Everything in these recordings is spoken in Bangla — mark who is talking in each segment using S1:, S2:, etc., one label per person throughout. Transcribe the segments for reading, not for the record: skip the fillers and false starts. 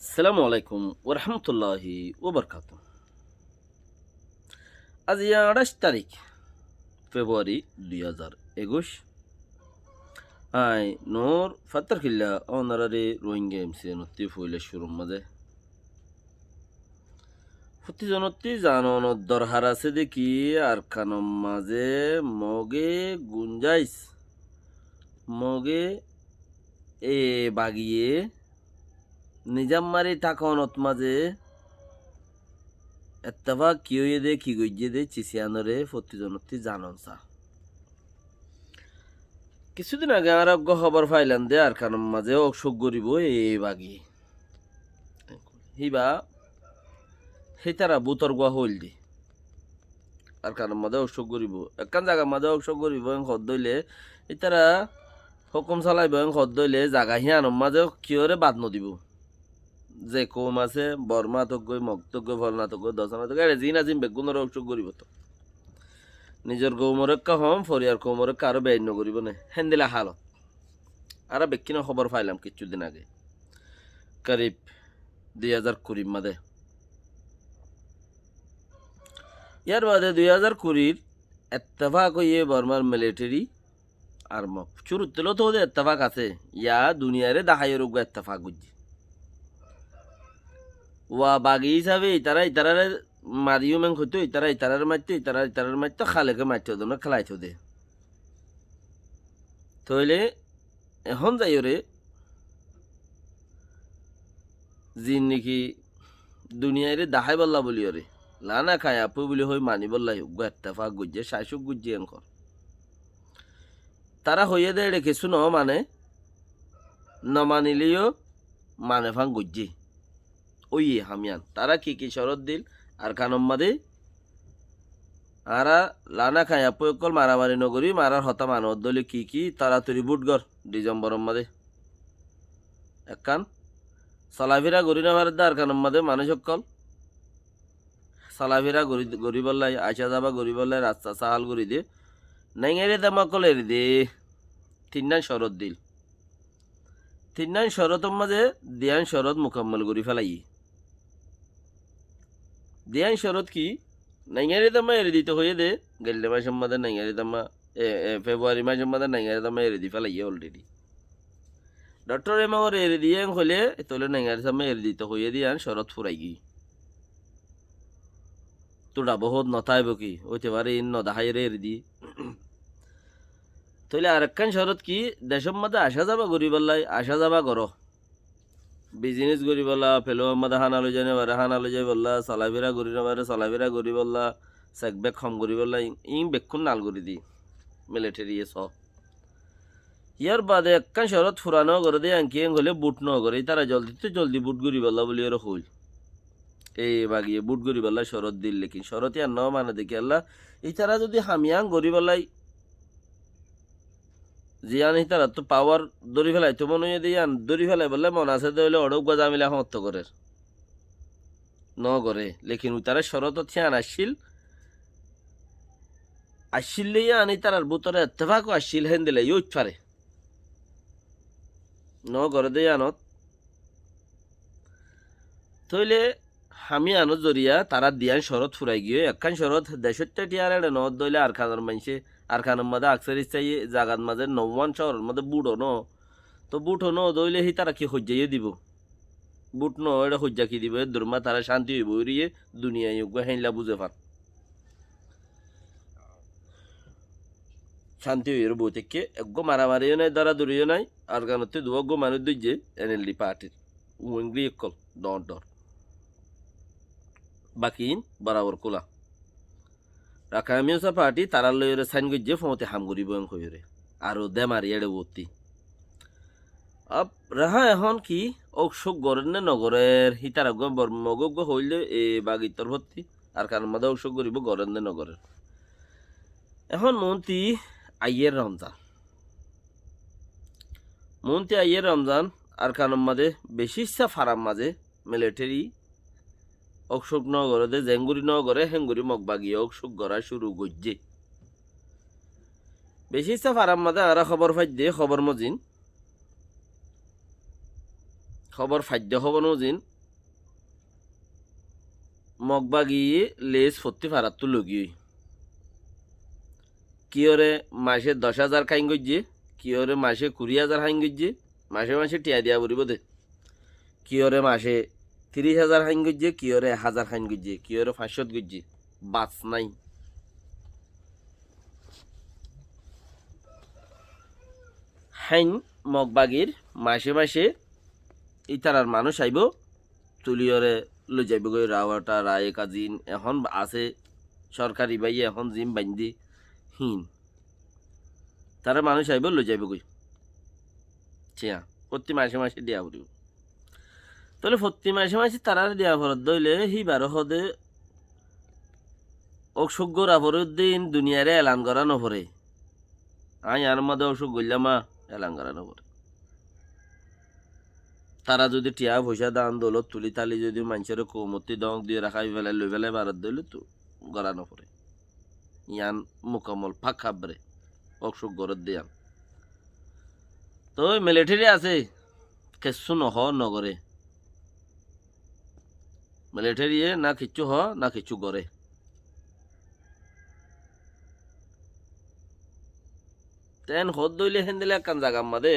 S1: আসসালামু আলাইকুম ওরহামতুল্লাহি ওবরকাত। আজ 28 তারিখ ফেব্রুয়ারি 2021। আই নোর ফাত্তার খিল্লা অনারারে রোহিঙ্গা এমসি নত্তি ফুইলে শুরুর মাঝে প্রতি জনত্তি জানন দরহার আছে দেখি আর খানম মাঝে মগে গুঞ্জাইস মগে এ বাগিয়ে নিজাম মারি টাকনত মাঝে এত্তাফাক কি হয়ে দে কি গইয়ে দে চিসিয়ানরে প্রতি জনত্তি জানন সা কিছুদিন আগে আর খবর পাইলাম দে আর কারণ মাঝে অসুখ গরিব এই বাগি হিবা সেই তারা বুতর গুয়া হইল দি আর কারণ মাঝে অসুখ গরিব একখান জায়গা মাঝে অসুখ গরিব খদ দইলে এই তারা হুকুম চালাইব খদ দইলে জাগা হিয়ানোর মাঝে কিয়রে বাদ নদিব যে কম আছে বর্মা তো গই মগ তো গই ফলনা তো গই দশনা তো গাড়ি জিন আজিম বেগুনের অসুখ গরিব তো নিজের গৌমরক্কা হম ফরিয়ার কৌমরক্কা আরো ব্যয় নগরিব না হেন্দিলা হালত আর বেকিনো খবর পাইলাম কিছুদিন আগে করিব 2020 মাদে ইয়ার বাদে 2020 এত্তেফাক হইয়ে বর্মার মিলিটারি আর শুরু তেল তো ওদের এত্তেফাক আছে ইয়া দুনিয়ারে দাহাইয়ের উগ্র এত্তেফাক বুঝছি ওয়া বাগি হিসাবে ইতারারে মারিও মেং হইতো ইতারারে মারতো ইতারারে মারতো খালেকে মারতো না খেলাইতো দে তইলে এখন যাই রে জিন নাকি দুনিয়ারে দাহাই বল্লা বলি রে লানা খায় আপু বলি হই মানি বললাই এত্তেফাক গুজে শাসক গুজি এঙ্কর তারা হইয়ে দেয় রেখেছু ন মানে ন মানিলেও মানে ফাং গুজি ওই হামিয়ান তারা কি শরৎ দিল আর কানম মাদে আরা লানা খায় আপু অকল মারামারি নগরী মারার হতা মানব দলে কি তাড়াতাড়ি বুটগর ডিসেম্বর মাদে একখান চলাফেরা গড়ি না ভারত আর কানম মাদে মানুষ অকল চলাফেরা গড়ি বললাই আসা যাবা গড়ি বললাই রাস্তা সাহাল গড়ি দে নাইঙেরে দামা কল এরি দে তিনটান শরৎ দিল তিনটান শরতের মাঝে দিয়ান শরৎ মোকাম্মল করি ফেলাই দিয়ান শরৎ কি নাইঙারি দামা এরি দিতে হয়ে দে গেলে মাসের মাঝে নাইঙারি দামা ফেব্রুয়ারি মাসের মাঝে নাইঙারি দামা এরি দি ফেলাই অলরেডি ডক্টর এমাওয়ার এরি দিয়ে হলে তোলে নাইঙারি দামা এরি দিতে হয়ে দিয়ান শরৎ ফুরাই গি তোরা বহুত নতাইব কি হইতে পারে নদাহাই এরি দি তাইলে আরেকখান শরৎ কি দেশের মধ্যে আসা যাবা গরিবাল্লাই আসা যাবা করো বিজনেস গরি বললা ফেলো মধ্যে হানালো যায় না বারে হানালো যায় বললা চলাফেরা গরি না বারে চলাফেরা গরি বললা চেক বেক খম গরি বললা বেক্ষণ নাল গরি দি মিলিটারি স ইয়ার বাদে একখান শরৎ ফুরানো করে দিয়ে আঁকি হলে বুট ন করে তারা জলদি বুট গরি বললা বলি ওর হইল এই বাগিয়ে বুট গরি বললা শরৎ দিল লেকিন শরৎ ইয়ার ন মানে দেখি আল্লাহ এই তারা যদি হামিয়াং গরি বললাই জিয়ান তারা তো পাওয়ার দড়ি ফেলাই তো মনে দিয়ান দড়ি ফেলাই বললে মন আছে দইলে অড়ক গজা মিলা সমর্থ করে ন করে লেকিন তারা শরত থিয়ান আসছিল লইয়া আনি তারার বুতরে এত্তেফাকও আসছিল হেন দিলে ইউজ পারে ন করে দেই আনত তইলে আমি আনত জরিয়া তারা দিয়ান শরৎ ফুরাই গিয়ে একখান শরৎ দেশটা টিয়ার এড়ে ন দইলে আর খানোর মানছে আর খানোর মধ্যে আকসার ইচ্ছাই জাগার মাঝে নওয়ান শহরের মধ্যে বুড়ো ন তো বুট ন দইলে হি তারা কি হজ্জাইয়ে দিব বুট ন এটা হজ্জা কি দিব দুর্মা তারা শান্তি হইব ইয়ে দুনিয়ায় হেনলা বুঝে পার শান্তি হইর বই থেকে একগো মারামারিও নাই দ্বারা দূরিও নাই আর গানতে দুগো মানুষ দুই যে এনএলডি পার্টির উইংলি একল ডর বাকি বরাবর কোলা রাখামিওসা পার্টি তারা লইরে সাইন গজ্জে ফমতে হামগুড়ি বয়ং হইরে আরো দেমারি এড়ে বত্তি আপ রাহা এখন কি অসুখ গরেন নে নগরের হিতার মগজ্ঞ হইলে এ বাগিতর ভর্তি আর কারণ মাদে অসুখ করিব গরেন নে নগরের এখন মন্ত্রী আইয়ের রমজান আর কারণ মাঝে বেশি ইচ্ছা ফারাম মাঝে মিলিটারি অসুখ নগরে দে জেঙ্গুরি নগরে হেঙ্গুরি মগ বাগিয়ে অসুখ গড়া শুরু গজ্জে বেশি ইচ্ছা ফারাম মাঝে আর খবর ফাইদ খবর মজিন খবর ফাদ্য খবর মজিন মগবাগি লেস ফত্তি ফারাত তো লগি কিয়রে মাসে 10,000 খাইন গজ্জি কিয়রে মাসে 20,000 খাইন গজ্জি মাসে মাসে টিয়া দিয়া বলিব দে কিয়রে মাসে 30,000 খাইন গজ্জি কিয়রে 1,000 খাইন গজ্জি কিয়রে 500 গজ্জি বাস নাই হাইন মগবাগির মাসে মাসে ইতারার মানুষ আইব তুলিয়রে লৈ যাইব গই রাওয়াটা রায় কাজিন এখন আছে সরকারি ভাই এখন জিম বান্ধি হিন তারা মানুষ আইব লৈ যাইব গই চিয়া প্রতি মাসে মাসে দিয়া পড়িব তাহলে প্রতি মাসে মাসে তারা দিয়া ফরত দইলে হি 12 হদে অসুখ গোরা পরের দিন দুনিয়ারে এলান করা নপরে আই আর মধ্যে অসুখ গইলামা এলান করা নপরে তারা যদি টিয়া পয়সা দান দৌলত তুলি তালি যদি মানুষের কৌমতি দং দিয়ে রাখাই ফেলাই লই ফেলাই ভারত দিলে তো গড়া নপরে ইয়ান মোকামল ফাঁক খাবরে অসুখ গড়ত দিয়ান তো মিলিটারি আছে কেসু নহ নগরে মিলিটারি না কিচ্ছু হ না কিচ্ছু গড়ে তেন হদ দইলে হেন দিলে একখান জাগার মাদে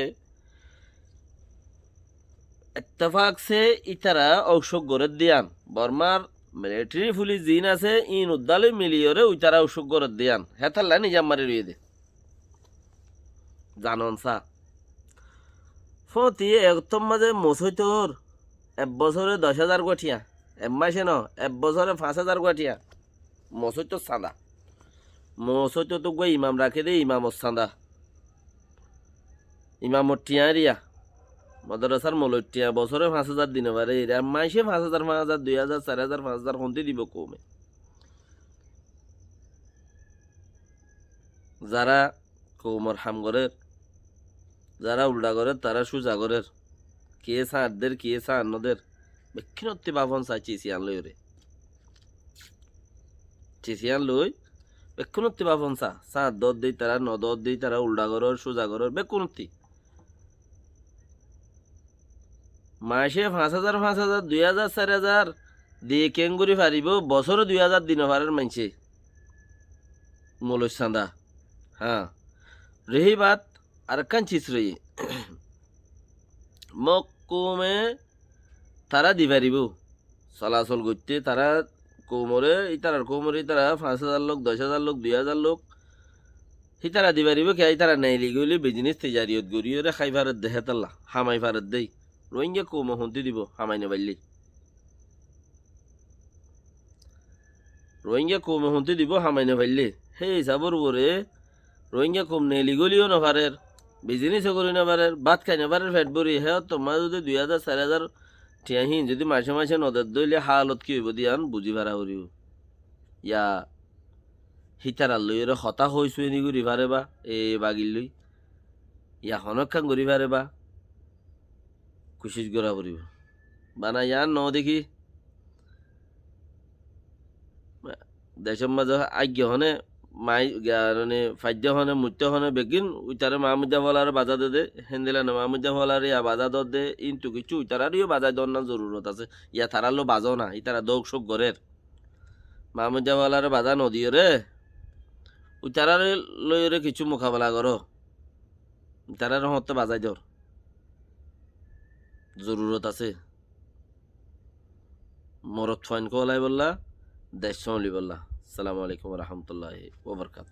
S1: ইত্তেফাক সে ইতারা ঔষধ গড়ে দিয়ান বর্মার মিলিটারি পুলিশ জিন আছে ইন উদ্দালে মিলিয়রে উইতারা ঔষধ গড়ে দিয়ান হেতাল্লা নিজাম মারি রুয়ে দে জানন সা ফতি একদম মাঝে মসইতর 1 বছরে 10,000 গঠিয়া 1 মাসে ন 1 বছরে 5,000 গঠিয়া মসইতর সাদা মসইতর তো গই ইমাম রাখে দে ইমামর সাদা ইমামর টিয়ারিয়া মাদ্রাসার মলটিয়া বছরে 5,000 দিনে পারে এরা মাসে 5,000 5,000 2,000 4,000 5,000 কোনটি দিব কমে যারা কৌমর হামগরের যারা উল্টা করে তারা সুজা করের কে সারদের কে সারনদের বেক্ষিণত্তি বাপন চাই চিসিয়ান লই রে চিসিয়ান লই বেক্ষিণত্তি বাপন সার দর দেই তারা নদর দেই তারা উল্টা করের সুজা করের বেক্ষিণত্তি মাসে 5,000 5,000 2,000 4,000 দিয়ে কেঙ্গুরি ফারিব বছরে 2,000 দিন ফারের মানছে মলই চাঁদা হ্যাঁ রেহি বাত আর কান চিস রই মকুমে তারা দিবারিব চলাচল করতে তারা কোমরে ইতারার কোমরে তারা 5,000 লোক 10,000 লোক 2,000 লোক হিতারা দিবারিব কে ইতারা নাইলি গইলে বিজনেস তেজারিয়ত গরিয়রে খাই ফারত দেহে তাল্লা হামাই ফারত দেই রোহিঙ্গা কৌম হন্তি দিব হামাইনে বাড়লি রোহিঙ্গা কৌম হন্তি দিব হামাইনে বাড়লি সেই হিসাবর উপরে রোহিঙ্গা কম নেলি গলিও নপারের বিজনেসও করি নপারের ভাত খাই নপারের ফেট ভরি হে তোমার যদি 2,000 4,000 টিয়াহিন যদি মাসে মাসে নদের দইলে হালত কি হইব দিয়ান বুঝি ভাড়া করিব ইয়া হিতারার লইরে হতা হইছুই নি ঘুরি পারে বা এ বাগিল লই ইয়া হনক্ষান ঘুরি পারে বা কুশিস গড়া পড়িব বানা ইয়ান ন দেখি দেশের মাঝে আজ্ঞ হনে মাই মানে ফাদ্য হনে মুত্য হনে বেগিন উইতারে মামুদ্দা ফলার বাজা দে হেন্দিলা না মামুদ্দা ফলার ইয়া বাজা দে ইনটু কিছু উইতারারিও বাজাই দর না জরুরত আছে ইয়া তারালো বাজো না ইতারা দৌক শোক গড়ের মামুদ্দা ফলার বাজা নদীও রে উইতারারে লইরে কিছু মোকাবেলা করো ইতারার হতে বাজাই দর জরুরত আছে মরত ফাইন কলাই বললা দেশ চলি বললা আসসালামু আলাইকুম রহমতুল্লাহ ওবরকাত